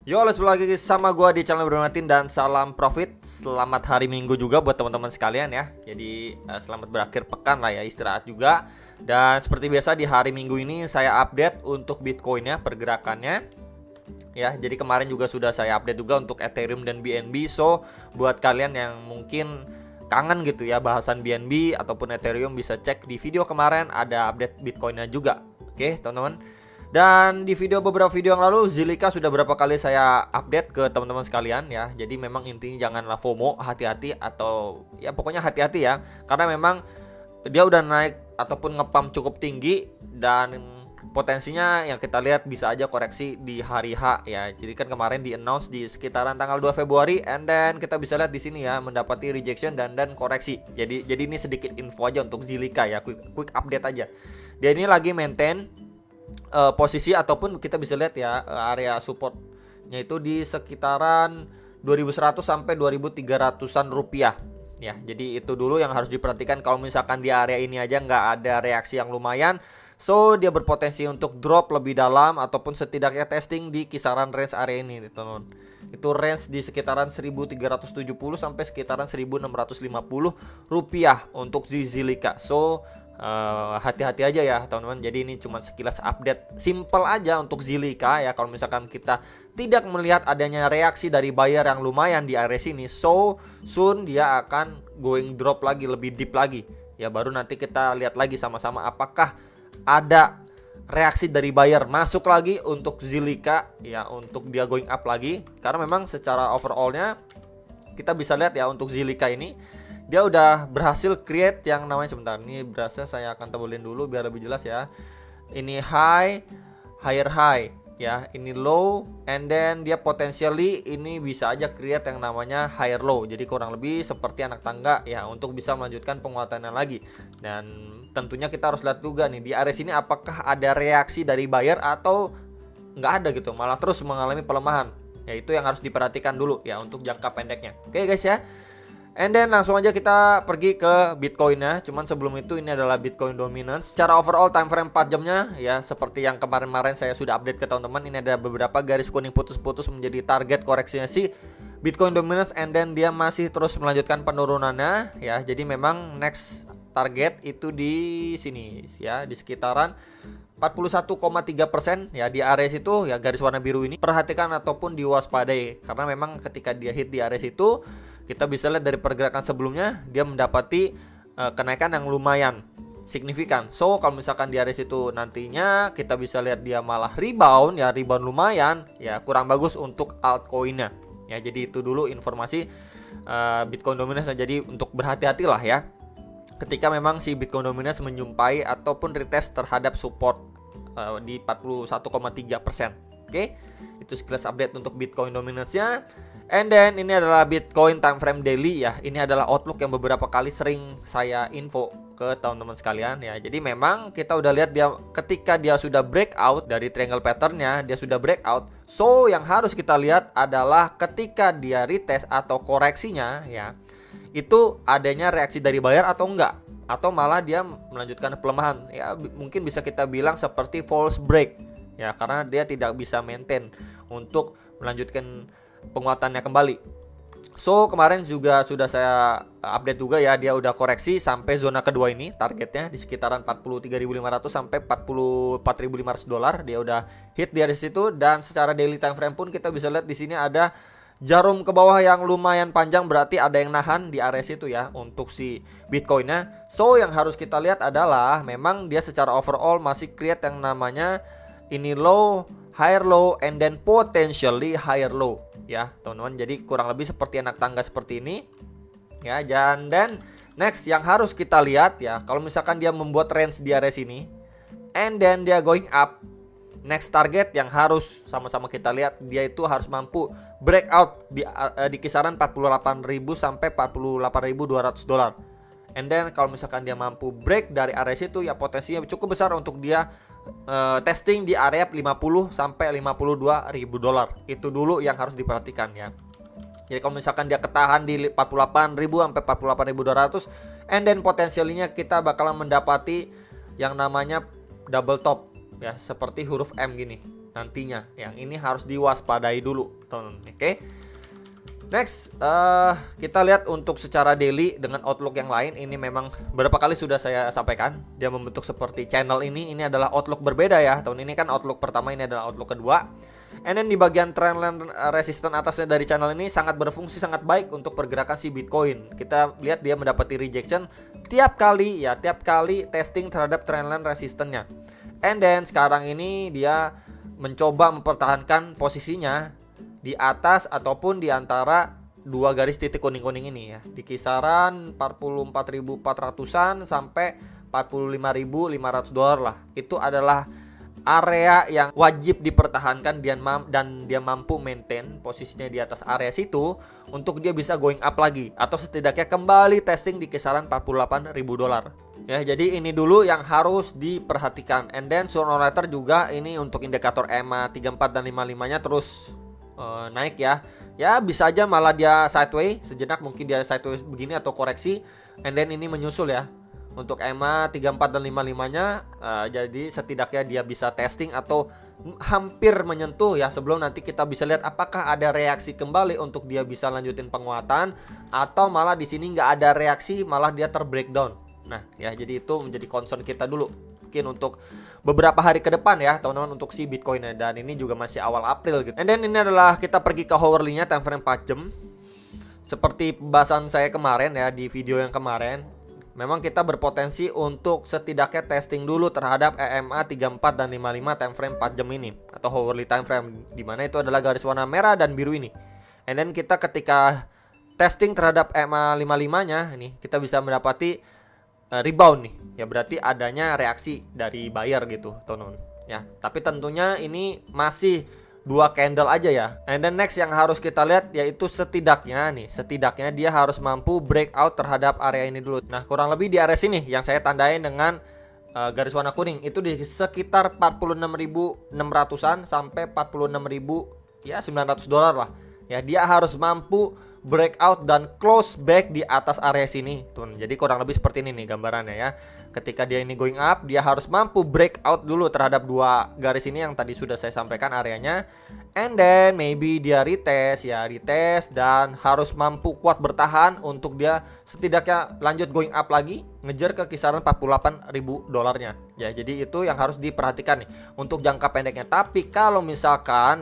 Yo, let's lagi sama gua di channel Bermatin dan salam profit. Selamat hari Minggu juga buat teman-teman sekalian ya. Jadi selamat berakhir pekan lah ya, istirahat juga. Dan seperti biasa di hari Minggu ini saya update untuk Bitcoin-nya, pergerakannya. Ya, jadi kemarin juga sudah saya update juga untuk Ethereum dan BNB. So, buat kalian yang mungkin kangen gitu ya bahasan BNB ataupun Ethereum, bisa cek di video kemarin ada update Bitcoin-nya juga. Oke, teman-teman. Dan di beberapa video yang lalu Zilliqa sudah berapa kali saya update ke teman-teman sekalian ya. Jadi memang intinya janganlah FOMO, hati-hati atau ya pokoknya hati-hati ya. Karena memang dia udah naik ataupun ngepump cukup tinggi dan potensinya yang kita lihat bisa aja koreksi di hari H ya. Jadi kan kemarin di announce di sekitaran tanggal 2 Februari and then kita bisa lihat di sini ya mendapati rejection dan koreksi. Jadi ini sedikit info aja untuk Zilliqa ya, quick update aja. Dia ini lagi maintain posisi ataupun kita bisa lihat ya area supportnya itu di sekitaran 2100 sampai 2300-an rupiah ya. Jadi itu dulu yang harus diperhatikan. Kalau misalkan di area ini aja nggak ada reaksi yang lumayan, so dia berpotensi untuk drop lebih dalam ataupun setidaknya testing di kisaran range area ini teman-teman. Itu range di sekitaran 1370 sampai sekitaran 1650 rupiah untuk Zilliqa. So hati-hati aja ya teman-teman. Jadi ini cuma sekilas update simple aja untuk Zilliqa ya. Kalau misalkan kita tidak melihat adanya reaksi dari buyer yang lumayan di area sini, so soon dia akan going drop lagi, lebih deep lagi ya. Baru nanti kita lihat lagi sama-sama apakah ada reaksi dari buyer masuk lagi untuk Zilliqa ya, untuk dia going up lagi. Karena memang secara overallnya kita bisa lihat ya untuk Zilliqa ini dia udah berhasil create yang namanya, sebentar ini berasa saya akan tebelin dulu biar lebih jelas ya. Ini high, higher high ya, ini low, and then dia potentially ini bisa aja create yang namanya higher low. Jadi kurang lebih seperti anak tangga ya untuk bisa melanjutkan penguatannya lagi. Dan tentunya kita harus lihat juga nih di area sini apakah ada reaksi dari buyer atau nggak ada gitu, malah terus mengalami pelemahan. Ya itu yang harus diperhatikan dulu ya untuk jangka pendeknya. Oke guys ya. And then langsung aja kita pergi ke Bitcoin-nya. Cuman sebelum itu ini adalah Bitcoin dominance. Secara overall time frame 4 jamnya ya, seperti yang kemarin-kemarin saya sudah update ke teman-teman, ini ada beberapa garis kuning putus-putus menjadi target koreksinya si Bitcoin dominance, and then dia masih terus melanjutkan penurunannya ya. Jadi memang next target itu di sini ya, di sekitaran 41,3% ya, di area situ ya, garis warna biru ini perhatikan ataupun diwaspadai. Karena memang ketika dia hit di area situ, kita bisa lihat dari pergerakan sebelumnya dia mendapati kenaikan yang lumayan signifikan. So kalau misalkan di area situ nantinya kita bisa lihat dia malah rebound ya, rebound lumayan ya, kurang bagus untuk altcoinnya ya. Jadi itu dulu informasi Bitcoin dominance. Jadi untuk berhati-hatilah ya ketika memang si Bitcoin dominance menjumpai ataupun retest terhadap support di 41,3%. Oke, itu sekilas update untuk Bitcoin dominance-nya. And then ini adalah Bitcoin time frame daily ya. Ini adalah outlook yang beberapa kali sering saya info ke teman-teman sekalian ya. Jadi memang kita udah lihat dia ketika dia sudah breakout dari triangle pattern-nya, dia sudah breakout. So yang harus kita lihat adalah ketika dia retest atau koreksinya ya, itu adanya reaksi dari buyer atau enggak, atau malah dia melanjutkan pelemahan ya. Mungkin bisa kita bilang seperti false break ya, karena dia tidak bisa maintain untuk melanjutkan penguatannya kembali. So kemarin juga sudah saya update juga ya, dia udah koreksi sampai zona kedua ini, targetnya di sekitaran 43.500 sampai 44.500 dolar. Dia udah hit di area situ, dan secara daily time frame pun kita bisa lihat di sini ada jarum ke bawah yang lumayan panjang, berarti ada yang nahan di area situ ya untuk si Bitcoinnya. So yang harus kita lihat adalah memang dia secara overall masih create yang namanya ini low, higher low, and then potentially higher low ya teman-teman. Jadi kurang lebih seperti anak tangga seperti ini ya. Dan next yang harus kita lihat ya, kalau misalkan dia membuat range di area sini and then dia going up, next target yang harus sama-sama kita lihat, dia itu harus mampu breakout di kisaran 48.000 sampai 48.200 dolar. And then kalau misalkan dia mampu break dari area situ ya, potensinya cukup besar untuk dia testing di area 50 sampai 52.000 dolar. Itu dulu yang harus diperhatikan ya. Jadi kalau misalkan dia ketahan di 48.000 sampai 48.200, and then potensialnya kita bakalan mendapati yang namanya double top ya, seperti huruf M gini nantinya. Yang ini harus diwaspadai dulu, teman-teman. Oke. Next, kita lihat untuk secara daily dengan outlook yang lain. Ini memang berapa kali sudah saya sampaikan, dia membentuk seperti channel ini. Ini adalah outlook berbeda ya. Tahun ini kan outlook pertama, ini adalah outlook kedua. And then di bagian trendline resistance atasnya dari channel ini sangat berfungsi, sangat baik untuk pergerakan si Bitcoin. Kita lihat dia mendapati rejection tiap kali testing terhadap trendline resistance-nya. And then sekarang ini dia mencoba mempertahankan posisinya di atas ataupun di antara dua garis titik kuning-kuning ini ya, di kisaran 44.400-an sampai 45.500 dolar lah. Itu adalah area yang wajib dipertahankan dan dia mampu maintain posisinya di atas area situ untuk dia bisa going up lagi atau setidaknya kembali testing di kisaran 48.000 dolar. Ya, jadi ini dulu yang harus diperhatikan. And then sooner or later juga ini untuk indikator EMA 34 dan 55-nya terus naik ya. Ya bisa aja malah dia sideways sejenak, mungkin dia sideways begini atau koreksi, and then ini menyusul ya. Untuk EMA 34 dan 55-nya jadi setidaknya dia bisa testing atau hampir menyentuh ya, sebelum nanti kita bisa lihat apakah ada reaksi kembali untuk dia bisa lanjutin penguatan atau malah di sini nggak ada reaksi, malah dia terbreakdown. Nah ya, jadi itu menjadi concern kita dulu mungkin untuk beberapa hari ke depan ya teman-teman untuk si Bitcoin-nya, dan ini juga masih awal April gitu. And then ini adalah kita pergi ke hourly-nya, time frame 4 jam. Seperti pembahasan saya kemarin ya di video yang kemarin, memang kita berpotensi untuk setidaknya testing dulu terhadap EMA 34 dan 55 time frame 4 jam ini atau hourly time frame, di mana itu adalah garis warna merah dan biru ini. And then kita ketika testing terhadap EMA 55-nya ini kita bisa mendapati rebound nih. Ya berarti adanya reaksi dari buyer gitu, teman-teman. Ya, tapi tentunya ini masih 2 candle aja ya. And then next yang harus kita lihat yaitu setidaknya dia harus mampu breakout terhadap area ini dulu. Nah, kurang lebih di area sini yang saya tandain dengan garis warna kuning itu di sekitar 46.600-an sampai 46.900 dolar lah. Ya, dia harus mampu breakout dan close back di atas area sini, teman. Jadi kurang lebih seperti ini nih gambarannya ya. Ketika dia ini going up, dia harus mampu breakout dulu terhadap 2 garis ini yang tadi sudah saya sampaikan areanya. And then maybe dia retest dan harus mampu kuat bertahan untuk dia setidaknya lanjut going up lagi, ngejar ke kisaran 48.000 dolarnya. Ya, jadi itu yang harus diperhatikan nih untuk jangka pendeknya. Tapi kalau misalkan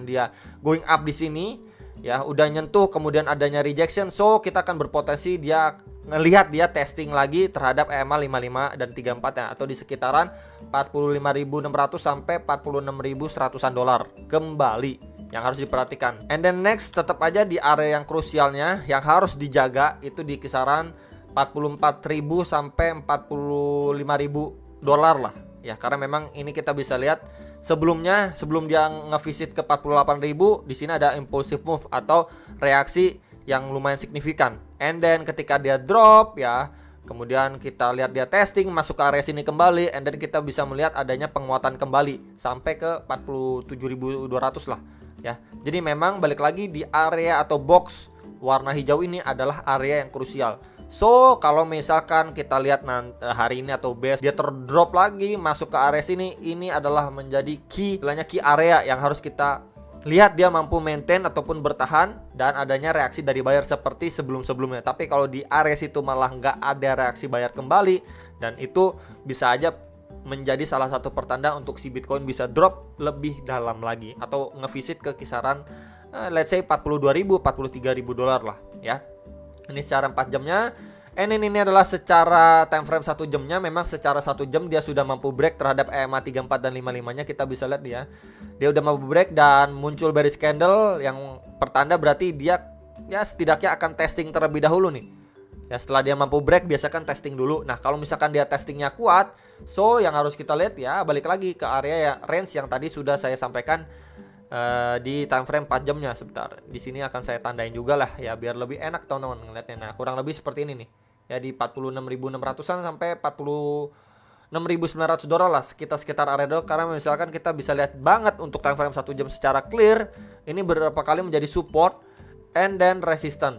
dia going up di sini ya udah nyentuh kemudian adanya rejection, so kita akan berpotensi dia ngelihat dia testing lagi terhadap EMA 55 dan 34 ya, atau di sekitaran 45.600 sampai 46.100-an dolar kembali yang harus diperhatikan. And then next tetap aja di area yang krusialnya yang harus dijaga itu di kisaran 44.000 sampai 45.000 dolar lah ya, karena memang ini kita bisa lihat sebelum dia ngevisit ke 48.000 di sini ada impulsive move atau reaksi yang lumayan signifikan. And then ketika dia drop ya, kemudian kita lihat dia testing masuk ke area sini kembali, and then kita bisa melihat adanya penguatan kembali sampai ke 47.200 lah ya. Jadi memang balik lagi di area atau box warna hijau ini adalah area yang krusial. So kalau misalkan kita lihat hari ini atau base dia terdrop lagi masuk ke area sini, ini adalah menjadi key area yang harus kita lihat dia mampu maintain ataupun bertahan dan adanya reaksi dari buyer seperti sebelum-sebelumnya. Tapi kalau di area situ malah nggak ada reaksi buyer kembali, dan itu bisa aja menjadi salah satu pertanda untuk si Bitcoin bisa drop lebih dalam lagi atau ngevisit ke kisaran let's say 42.000 43.000 dolar lah ya. Ini secara 4 jamnya. And ini adalah secara time frame 1 jamnya. Memang secara 1 jam dia sudah mampu break terhadap EMA 34 dan 55-nya. Kita bisa lihat dia udah mampu break dan muncul bearish candle yang pertanda berarti dia ya setidaknya akan testing terlebih dahulu nih. Ya setelah dia mampu break biasakan testing dulu. Nah kalau misalkan dia testingnya kuat, so yang harus kita lihat ya balik lagi ke area ya range yang tadi sudah saya sampaikan di time frame 4 jamnya. Sebentar, di sini akan saya tandain juga lah ya biar lebih enak teman-teman ngeliatnya. Nah kurang lebih seperti ini nih ya, di 46.600-an sampai 46.900 dolar lah, sekitar area dolar. Karena misalkan kita bisa lihat banget untuk time frame 1 jam secara clear, ini beberapa kali menjadi support and then resistance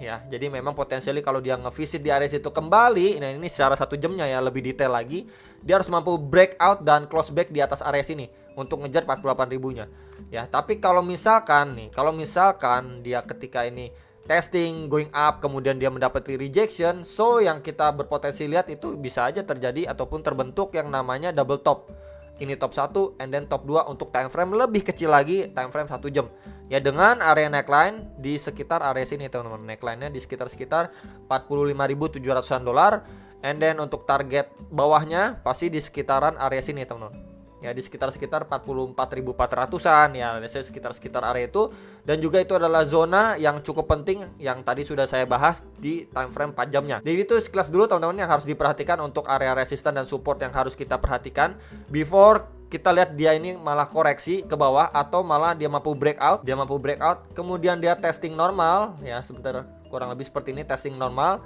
ya. Jadi memang potensialnya kalau dia ngevisit di area situ kembali, nah ini secara 1 jamnya ya, lebih detail lagi, dia harus mampu breakout dan close back di atas area sini untuk ngejar 48 ribunya. Ya, tapi kalau misalkan dia ketika ini testing going up kemudian dia mendapati rejection, so yang kita berpotensi lihat itu bisa aja terjadi ataupun terbentuk yang namanya double top. Ini top 1 and then top 2 untuk time frame lebih kecil lagi, time frame 1 jam. Ya, dengan area neckline di sekitar area sini teman-teman. Neckline-nya di sekitar 45.700-an dolar. And then untuk target bawahnya pasti di sekitaran area sini teman-teman. Ya, di sekitar 44.400-an ya, sekitar area itu. Dan juga itu adalah zona yang cukup penting yang tadi sudah saya bahas di time frame 4 jamnya. Jadi itu sekilas dulu teman-teman yang harus diperhatikan untuk area resisten dan support yang harus kita perhatikan before kita lihat dia ini malah koreksi ke bawah atau malah dia mampu breakout, kemudian dia testing normal ya, sebentar kurang lebih seperti ini, testing normal.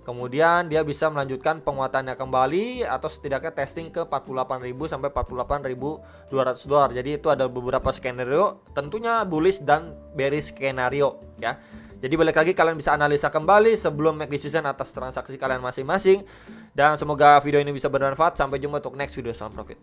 Kemudian dia bisa melanjutkan penguatannya kembali atau setidaknya testing ke 48.000 sampai 48.200 dolar. Jadi itu ada beberapa skenario, tentunya bullish dan bearish skenario ya. Jadi balik lagi kalian bisa analisa kembali sebelum make decision atas transaksi kalian masing-masing. Dan semoga video ini bisa bermanfaat. Sampai jumpa untuk next video. Salam profit.